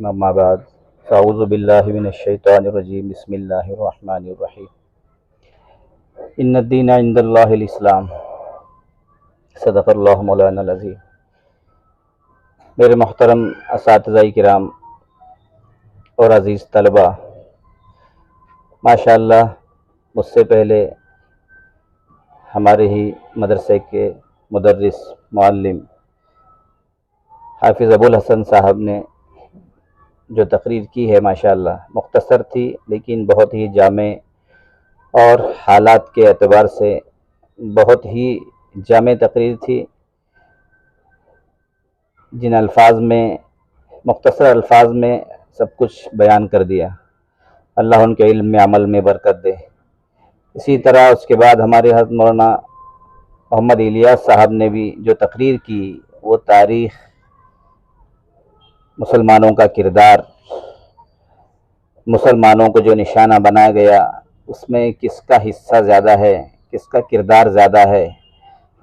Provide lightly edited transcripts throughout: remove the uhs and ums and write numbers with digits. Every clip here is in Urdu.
اما بعد فاعوذ باللہ من الشیطان الرجیم بسم اللہ الرحمن الرحیم ان الدین عند اللہ الاسلام صدق اللہ مولانا العظیم۔ میرے محترم اساتذہ کرام اور عزیز طلبہ، ماشاءاللہ مجھ سے پہلے ہمارے ہی مدرسے کے مدرس معلم حافظ ابوالحسن صاحب نے جو تقریر کی ہے ماشاءاللہ مختصر تھی لیکن بہت ہی جامع اور حالات کے اعتبار سے بہت ہی جامع تقریر تھی، جن الفاظ میں مختصر الفاظ میں سب کچھ بیان کر دیا۔ اللہ ان کے علم میں عمل میں برکت دے۔ اسی طرح اس کے بعد ہمارے حضرت مولانا محمد الیاس صاحب نے بھی جو تقریر کی، وہ تاریخ، مسلمانوں کا کردار، مسلمانوں کو جو نشانہ بنایا گیا اس میں کس کا حصہ زیادہ ہے، کس کا کردار زیادہ ہے،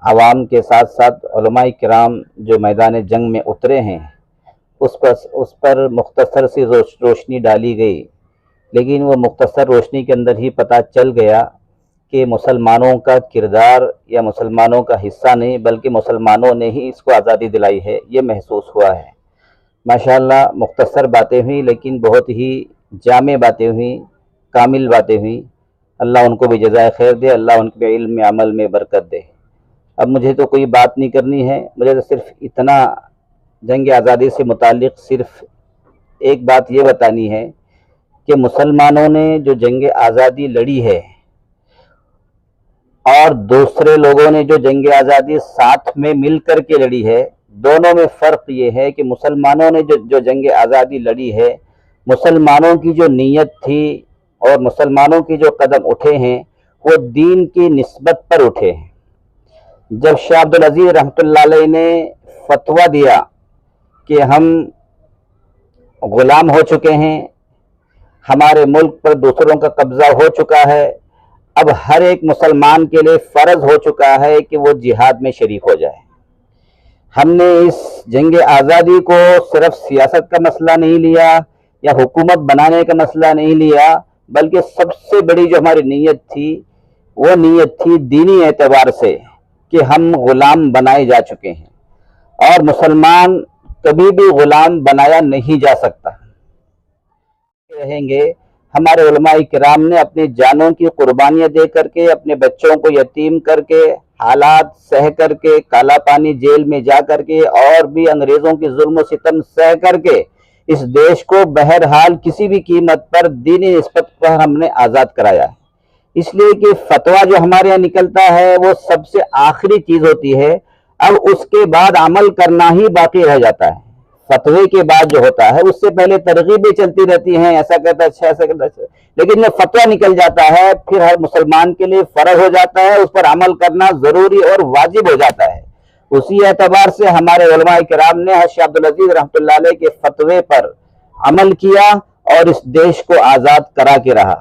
عوام کے ساتھ ساتھ علماء کرام جو میدان جنگ میں اترے ہیں اس پر مختصر سی روشنی ڈالی گئی، لیکن وہ مختصر روشنی کے اندر ہی پتہ چل گیا کہ مسلمانوں کا کردار یا مسلمانوں کا حصہ نہیں بلکہ مسلمانوں نے ہی اس کو آزادی دلائی ہے، یہ محسوس ہوا ہے۔ ماشاءاللہ مختصر باتیں ہوئیں لیکن بہت ہی جامع باتیں ہوئیں، کامل باتیں ہوئیں۔ اللہ ان کو بھی جزائے خیر دے، اللہ ان کے علم میں عمل میں برکت دے۔ اب مجھے تو کوئی بات نہیں کرنی ہے، مجھے تو صرف اتنا جنگ آزادی سے متعلق صرف ایک بات یہ بتانی ہے کہ مسلمانوں نے جو جنگ آزادی لڑی ہے اور دوسرے لوگوں نے جو جنگ آزادی ساتھ میں مل کر کے لڑی ہے، دونوں میں فرق یہ ہے کہ مسلمانوں نے جو جنگ آزادی لڑی ہے، مسلمانوں کی جو نیت تھی اور مسلمانوں کی جو قدم اٹھے ہیں وہ دین کی نسبت پر اٹھے ہیں۔ جب شاہ عبدالعزیز رحمۃ اللہ علیہ نے فتویٰ دیا کہ ہم غلام ہو چکے ہیں، ہمارے ملک پر دوسروں کا قبضہ ہو چکا ہے، اب ہر ایک مسلمان کے لیے فرض ہو چکا ہے کہ وہ جہاد میں شریک ہو جائے۔ ہم نے اس جنگ آزادی کو صرف سیاست کا مسئلہ نہیں لیا یا حکومت بنانے کا مسئلہ نہیں لیا، بلکہ سب سے بڑی جو ہماری نیت تھی وہ نیت تھی دینی اعتبار سے کہ ہم غلام بنائے جا چکے ہیں اور مسلمان کبھی بھی غلام بنایا نہیں جا سکتا رہیں گے۔ ہمارے علماء کرام نے اپنی جانوں کی قربانیاں دے کر کے، اپنے بچوں کو یتیم کر کے، حالات سہ کر کے، کالا پانی جیل میں جا کر کے اور بھی انگریزوں کی ظلم و ستم سہ کر کے اس دیش کو بہرحال کسی بھی قیمت پر دینی نسبت پر ہم نے آزاد کرایا ہے۔ اس لیے کہ فتویٰ جو ہمارے یہاں نکلتا ہے وہ سب سے آخری چیز ہوتی ہے، اب اس کے بعد عمل کرنا ہی باقی رہ جاتا ہے۔ فتوے کے بعد جو ہوتا ہے اس سے پہلے ترغیبیں چلتی رہتی ہیں، ایسا کہتا ہے اچھا، ایسا کہتا ہے اچھا، لیکن جب فتویٰ نکل جاتا ہے پھر ہر مسلمان کے لیے فرض ہو جاتا ہے، اس پر عمل کرنا ضروری اور واجب ہو جاتا ہے۔ اسی اعتبار سے ہمارے علماء کرام نے شاہ عبدالعزیز رحمۃ اللہ علیہ کے فتوے پر عمل کیا اور اس دیش کو آزاد کرا کے رہا۔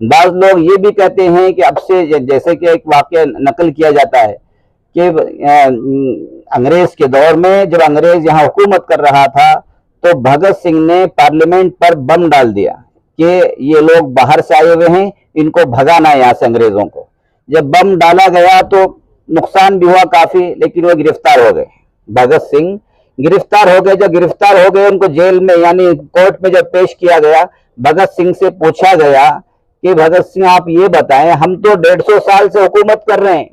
بعض لوگ یہ بھی کہتے ہیں کہ اب سے، جیسے کہ ایک واقعہ نقل کیا جاتا ہے کہ انگریز کے دور میں جب انگریز یہاں حکومت کر رہا تھا تو بھگت سنگھ نے پارلیمنٹ پر بم ڈال دیا کہ یہ لوگ باہر سے آئے ہوئے ہیں، ان کو بھگانا ہے یہاں سے انگریزوں کو۔ جب بم ڈالا گیا تو نقصان بھی ہوا کافی، لیکن وہ گرفتار ہو گئے۔ بھگت سنگھ گرفتار ہو گئے۔ جب گرفتار ہو گئے ان کو جیل میں یعنی کورٹ میں جب پیش کیا گیا، بھگت سنگھ سے پوچھا گیا کہ بھگت سنگھ آپ یہ بتائیں، ہم تو 150 سال سے حکومت کر رہے ہیں،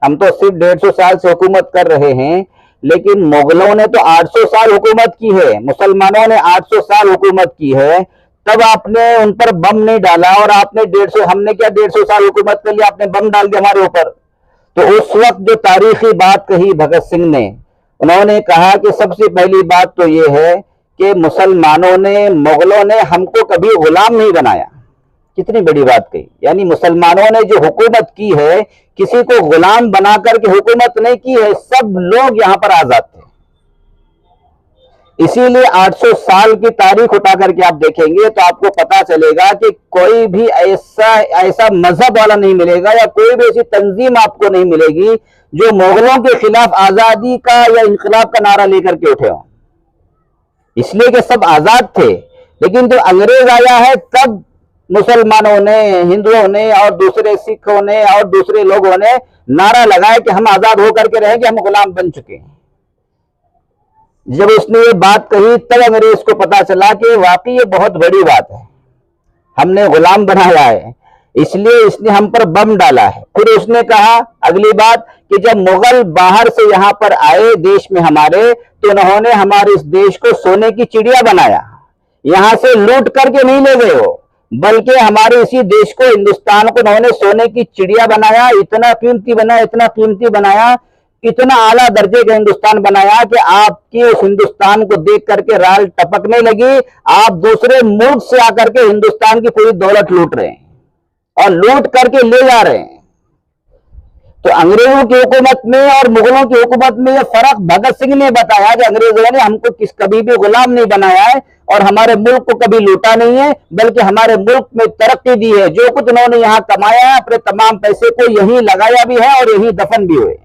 ہم تو صرف 150 سال سے حکومت کر رہے ہیں، لیکن مغلوں نے تو 800 سال حکومت کی ہے، مسلمانوں نے 800 سال حکومت کی ہے، تب آپ نے ان پر بم نہیں ڈالا اور آپ نے 150، ہم نے کیا 150 سال حکومت کر لیا، آپ نے بم ڈال دیا ہمارے اوپر۔ تو اس وقت جو تاریخی بات کہی بھگت سنگھ نے، انہوں نے کہا کہ سب سے پہلی بات تو یہ ہے کہ مسلمانوں نے، مغلوں نے ہم کو کبھی غلام نہیں بنایا۔ کتنی بڑی بات کہی، یعنی مسلمانوں نے جو حکومت کی ہے کسی کو غلام بنا کر کے حکومت نہیں کی ہے، سب لوگ یہاں پر آزاد تھے۔ اسی لیے 800 سال کی تاریخ اٹھا کر کے آپ دیکھیں گے تو آپ کو پتا چلے گا کہ کوئی بھی ایسا مذہب والا نہیں ملے گا یا کوئی بھی ایسی تنظیم آپ کو نہیں ملے گی جو مغلوں کے خلاف آزادی کا یا انقلاب کا نعرہ لے کر کے اٹھے ہوں۔ اس لیے کہ سب آزاد تھے. لیکن جو انگریز آیا ہے تب مسلمانوں نے, ہندوؤں نے اور دوسرے سکھوں نے اور دوسرے لوگوں نے نعرہ لگایا کہ ہم آزاد ہو کر کے رہیں گے, ہم غلام بن چکے ہیں. جب اس نے یہ بات کہی تب انگریز کو پتا چلا کہ واقعی یہ بہت بڑی بات ہے, ہم نے غلام بنایا ہے, اس لیے اس نے ہم پر بم ڈالا ہے. پھر اس نے کہا اگلی بات کہ جب مغل باہر سے یہاں پر آئے دیش میں ہمارے, تو انہوں نے ہمارے اس دیش کو سونے کی چڑیا بنایا. یہاں سے لوٹ کر کے نہیں لے گئے ہو, بلکہ ہمارے اسی دیش کو, ہندوستان کو انہوں نے سونے کی چڑیا بنایا. اتنا قیمتی بنایا, اتنا قیمتی بنایا, اتنا اعلیٰ درجے کا ہندوستان بنایا کہ آپ کی اس ہندوستان کو دیکھ کر کے رال ٹپکنے لگی. آپ دوسرے ملک سے آ کر کے ہندوستان کی پوری دولت لوٹ رہے ہیں اور لوٹ کر کے لے جا رہے ہیں. تو انگریزوں کی حکومت میں اور مغلوں کی حکومت میں یہ فرق بھگت سنگھ نے بتایا کہ انگریزوں نے ہم کو کبھی بھی غلام نہیں بنایا ہے اور ہمارے ملک کو کبھی لوٹا نہیں ہے, بلکہ ہمارے ملک میں ترقی دی ہے. جو کچھ انہوں نے یہاں کمایا ہے اپنے تمام پیسے کو یہیں لگایا بھی ہے اور یہیں دفن بھی ہوئے.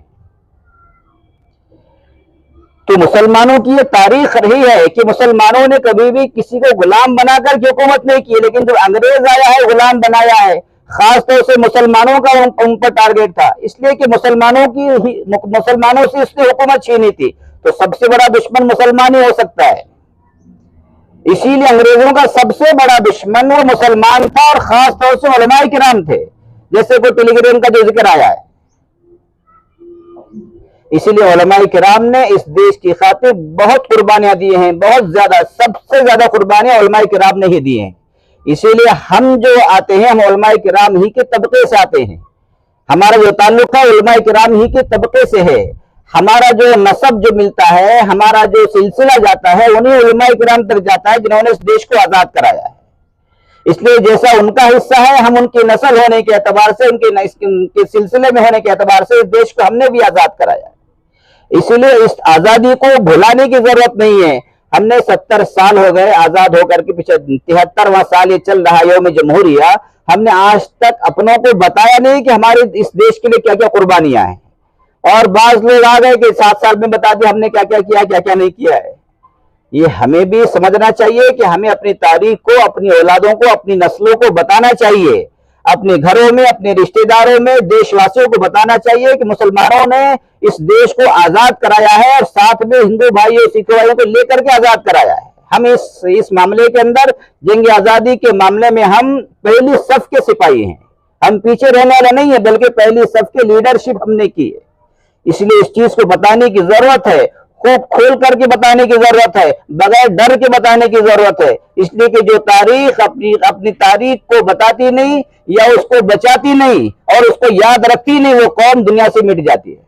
تو مسلمانوں کی یہ تاریخ رہی ہے کہ مسلمانوں نے کبھی بھی کسی کو غلام بنا کر کے حکومت نہیں کی, لیکن جب انگریز آیا ہے غلام بنایا ہے. خاص طور سے مسلمانوں کا ان پر ٹارگیٹ تھا, اس لیے کہ مسلمانوں سے اس نے حکومت چھینی تھی. تو سب سے بڑا دشمن مسلمان ہی ہو سکتا ہے. اسی لیے انگریزوں کا سب سے بڑا دشمن وہ مسلمان تھا, اور خاص طور سے علماء کرام تھے, جیسے کوئی ٹیلی گرام کا جو ذکر آیا ہے. اسی لیے علماء کرام نے اس دیش کی خاطر بہت قربانیاں دی ہیں, بہت زیادہ, سب سے زیادہ قربانیاں علماء کرام نے ہی دی ہیں. اسی لیے ہم جو آتے ہیں ہم علماء کرام ہی کے طبقے سے آتے ہیں. ہمارا جو تعلق ہے علماء کرام ہی کے طبقے سے ہے. ہمارا جو نسب جو ملتا ہے, ہمارا جو سلسلہ جاتا ہے, انہیں علماء کرام تک جاتا ہے جنہوں نے اس دیش کو آزاد کرایا ہے. اس لیے جیسا ان کا حصہ ہے, ہم ان کی نسل ہونے کے اعتبار سے, ان کے سلسلے میں ہونے کے اعتبار سے اس دیش کو ہم نے بھی آزاد کرایا ہے. اسی لیے اس آزادی کو بھلانے کی ضرورت نہیں ہے. ہم نے 70 سال ہو گئے آزاد ہو کر کے, پیچھے 73واں سال یہ چل رہا ہے یوم جمہوریہ. ہم نے آج تک اپنوں کو بتایا نہیں کہ ہمارے اس دیش کے لیے کیا کیا قربانیاں ہیں. اور بعض لوگ آ گئے کہ 7 سال میں بتا دیا ہم نے کیا کیا کیا, کیا کیا نہیں کیا ہے. یہ ہمیں بھی سمجھنا چاہیے کہ ہمیں اپنی تاریخ کو, اپنی اولادوں کو, اپنی نسلوں کو بتانا چاہیے. اپنے گھروں میں, اپنے رشتہ داروں میں, دیش واسیوں کو بتانا چاہیے کہ مسلمانوں نے اس دیش کو آزاد کرایا ہے, اور ساتھ میں ہندو بھائیوں, سکھ بھائیوں کو لے کر کے آزاد کرایا ہے. ہم اس معاملے کے اندر, جنگ آزادی کے معاملے میں ہم پہلی صف کے سپاہی ہیں. ہم پیچھے رہنے والے نہیں ہیں, بلکہ پہلی صف کی لیڈرشپ ہم نے کی ہے. اس لیے اس چیز کو بتانے کی ضرورت ہے, خوب کھول کر کے بتانے کی ضرورت ہے, بغیر ڈر کے بتانے کی ضرورت ہے. اس لیے کہ جو تاریخ اپنی تاریخ کو بتاتی نہیں یا اس کو بچاتی نہیں اور اس کو یاد رکھتی نہیں, وہ قوم دنیا سے مٹ جاتی ہے.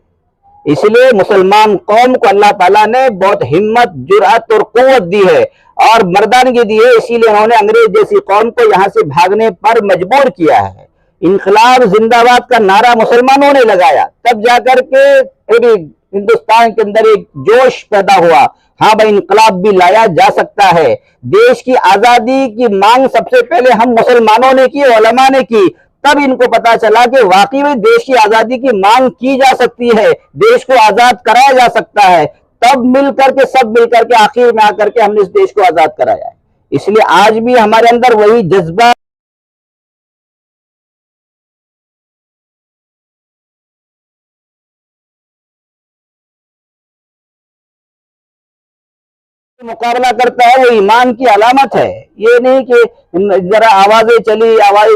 اس لیے مسلمان قوم کو اللہ تعالیٰ نے بہت ہمت, جرأت اور قوت دی ہے اور مردانگی دی ہے. اسی لیے انہوں نے انگریز جیسی قوم کو یہاں سے بھاگنے پر مجبور کیا ہے. انقلاب زندہ باد کا نعرہ مسلمانوں نے لگایا, تب جا کر کے پوری ہندوستان کے اندر ایک جوش پیدا ہوا. ہاں بھائی, انقلاب بھی لایا جا سکتا ہے. دیش کی آزادی کی مانگ سب سے پہلے ہم مسلمانوں نے کی, علماء نے کی. تب ان کو پتا چلا کہ واقعی میں دیش کی آزادی کی مانگ کی جا سکتی ہے, دیش کو آزاد کرایا جا سکتا ہے. تب مل کر کے, سب مل کر کے آخر میں آ کر کے ہم نے اس دیش کو آزاد کرایا ہے. اس لیے آج بھی ہمارے اندر وہی جذبہ مقابلہ کرتا ہے, وہ ایمان کی علامت ہے. یہ نہیں کہ ذرا آوازیں چلی,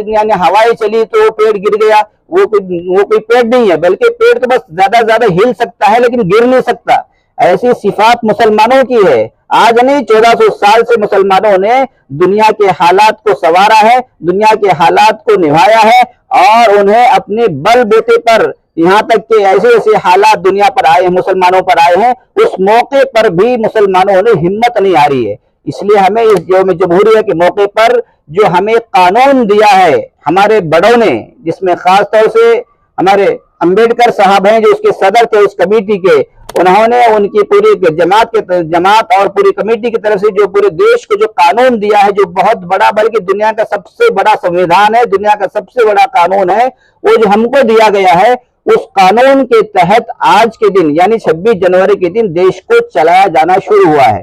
یعنی ہوائیں چلی تو پیڑ گر گیا, وہ کوئی پیڑ نہیں ہے, بلکہ پیڑ تو بس زیادہ زیادہ ہل سکتا ہے لیکن گر نہیں سکتا. ایسی صفات مسلمانوں کی ہے. آج نہیں, 1400 سال سے مسلمانوں نے دنیا کے حالات کو سنوارا ہے, دنیا کے حالات کو نبھایا ہے, اور انہیں اپنے بل بوتے پر, یہاں تک کہ ایسے ایسے حالات دنیا پر آئے ہیں, مسلمانوں پر آئے ہیں, اس موقع پر بھی مسلمانوں نے ہمت نہیں ہاری ہے. اس لیے ہمیں اس یوم جمہوریہ کے موقع پر جو ہمیں قانون دیا ہے ہمارے بڑوں نے, جس میں خاص طور سے ہمارے امبیڈکر صاحب ہیں جو اس کے صدر تھے اس کمیٹی کے, انہوں نے ان کی پوری جماعت اور پوری کمیٹی کی طرف سے جو پورے دیش کو جو قانون دیا ہے, جو بہت بڑا, بلکہ دنیا کا سب سے بڑا سنویدھان ہے, دنیا کا سب سے بڑا قانون ہے, وہ جو ہم کو دیا گیا ہے, اس قانون کے تحت آج کے دن یعنی 26 جنوری کے دن دیش کو چلایا جانا شروع ہوا ہے.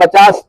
50